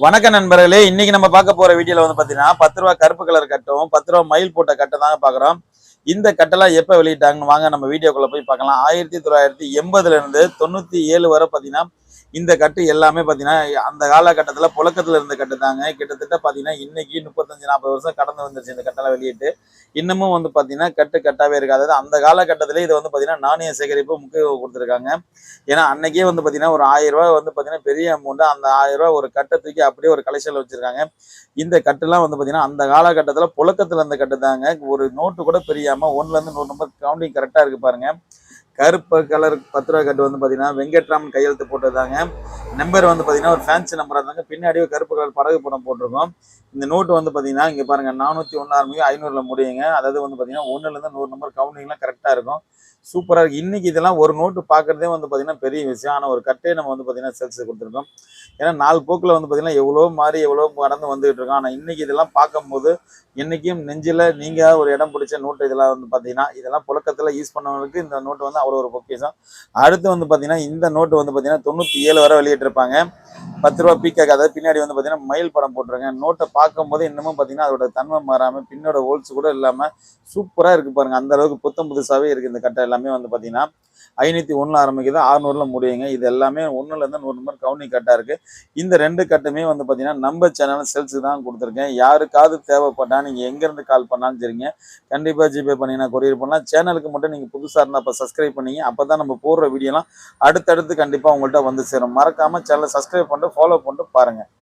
வணக்க நண்பர்களே, இன்னைக்கு நம்ம பார்க்க போற வீடியோல வந்து பாத்தீங்கன்னா 10 ரூபா கருப்பு கலர் கட்டும் 10 ரூபா மயில் போட்ட கட்டை தாங்க பாக்குறோம். இந்த கட்டெல்லாம் எப்ப வெளியிட்டாங்கன்னு வாங்க நம்ம வீடியோக்குள்ள போய் பார்க்கலாம். 1980ல இருந்து 97 வரை பாத்தீங்கன்னா இந்த கட்டு எல்லாமே பாத்தீங்கன்னா அந்த காலகட்டத்துல புழக்கத்துல இருந்த கட்டு தாங்க. கிட்டத்தட்ட பாத்தீங்கன்னா இன்னைக்கு 35-40 வருஷம் கடந்து வந்துருச்சு இந்த கட்டெல்லாம் வெளியிட்டு. இன்னமும் வந்து பாத்தீங்கன்னா கட்டு கட்டாவே இருக்கு. அதாவது அந்த காலகட்டத்திலே இது வந்து பாத்தீங்கன்னா நாணய சேகரிப்பு முக்கியத்துவம் கொடுத்துருக்காங்க. ஏன்னா அன்னைக்கே வந்து பாத்தீங்கன்னா ஒரு 1000 ரூபாய் வந்து பாத்தீங்கன்னா பெரிய அமௌண்ட். அந்த 1000 ரூபாய் ஒரு கட்டை தூக்கி அப்படியே ஒரு கலெக்ஷன்ல வச்சிருக்காங்க. இந்த கட்டுலாம் வந்து பாத்தீங்கன்னா அந்த காலகட்டத்துல புழக்கத்துல இருந்த கட்டு தாங்க. ஒரு நோட்டு கூட பிரியாம 1ல இருந்து 100 நம்பர் கவுண்டிங் கரெக்டா இருக்கு பாருங்க. கருப்பு கலர் 10 ரூபாய் கட்டு வந்து பாத்தீங்கன்னா வெங்கட்ராமன் கையெழுத்து போட்டதாங்க. நம்பர் வந்து பாத்தீங்கன்னா ஒரு ஃபேன்சி நம்பரா இருந்தாங்க. பின்னாடியே கருப்பு கலர் படகு படம் போட்டிருக்கோம். இந்த நோட்டு வந்து பாத்தீங்கன்னா இங்க பாருங்க 401 ஆரம்பிக்கும் 500ல முடியுங்க. அதாவது வந்து பாத்தீங்கன்னா 1ல இருந்து 100 நம்பர் கவுண்டிங்லாம் கரெக்டா இருக்கும். சூப்பரா இருக்கு. இன்னைக்கு இதெல்லாம் ஒரு நோட்டு பாக்குறதே வந்து பாத்தீங்கன்னா பெரிய விஷயம். ஆனா ஒரு கட்டையை நம்ம வந்து பாத்தீங்கன்னா சேல்ஸ் கொடுத்துருக்கோம். ஏன்னா நாலு போக்குல வந்து பாத்தீங்கன்னா எவ்வளவு மாறி எவ்வளவு கடந்து வந்துகிட்டு இருக்கோம். ஆனா இன்னைக்கு இதெல்லாம் பார்க்கும்போது என்னைக்கும் நெஞ்சில நீங்க ஒரு இடம் பிடிச்ச நோட்டு இதெல்லாம் வந்து பாத்தீங்கன்னா இதெல்லாம் புழக்கத்துல யூஸ் பண்ணவங்களுக்கு இந்த நோட்டு வந்து அவ்வளோ ஒரு பொக்கிஷம். அடுத்து வந்து பாத்தீங்கன்னா இந்த நோட்டு வந்து பாத்தீங்கன்னா 97 வரை வெளியிட்டிருப்பாங்க. 10 ரூபாய் பீக்காக், அதாவது பின்னாடி வந்து பாத்தீங்கன்னா மயில் படம் போட்டிருக்கேன். நோட்டை பார்க்கும்போது இன்னமும் பாத்தீங்கன்னா அதோட தன்மை மாறாம பின்னோட ஹோல்ஸ் கூட இல்லாம சூப்பரா இருக்கு பாருங்க. அந்த அளவுக்கு புத்தம் புதுசாவே இருக்கு இந்த கட்டை எல்லாமே வந்து பாத்தீங்கன்னா 501 ஆரம்பிக்குது 600ல முடியுங்க. இது எல்லாமே 1ல இருந்து 100 நம்பர் கவுண்டிங் கட்டா இருக்கு. இந்த ரெண்டு கட்டுமே வந்து பாத்தீங்கன்னா நம்ம சேனல் சேல்ஸுக்கு தான் கொடுத்துருக்கேன். யாருக்காவது தேவைப்பட்டா நீங்க எங்க இருந்து கால் பண்ணாலும் சரிங்க, கண்டிப்பா ஜிபே பண்ணீங்கன்னா கொரியர் பண்ணலாம். சேனலுக்கு மட்டும் நீங்க புதுசா இருந்தா அப்ப சப்ஸ்கிரைப் பண்ணீங்க. அப்பதான் நம்ம போடுற வீடியோலாம் அடுத்தடுத்து கண்டிப்பா உங்கள்கிட்ட வந்து சேரும். மறக்காம சேனலை சப்ஸ்கிரைப் பண்ணிட்டு ஃபாலோ பண்ணிட்டு பாருங்க.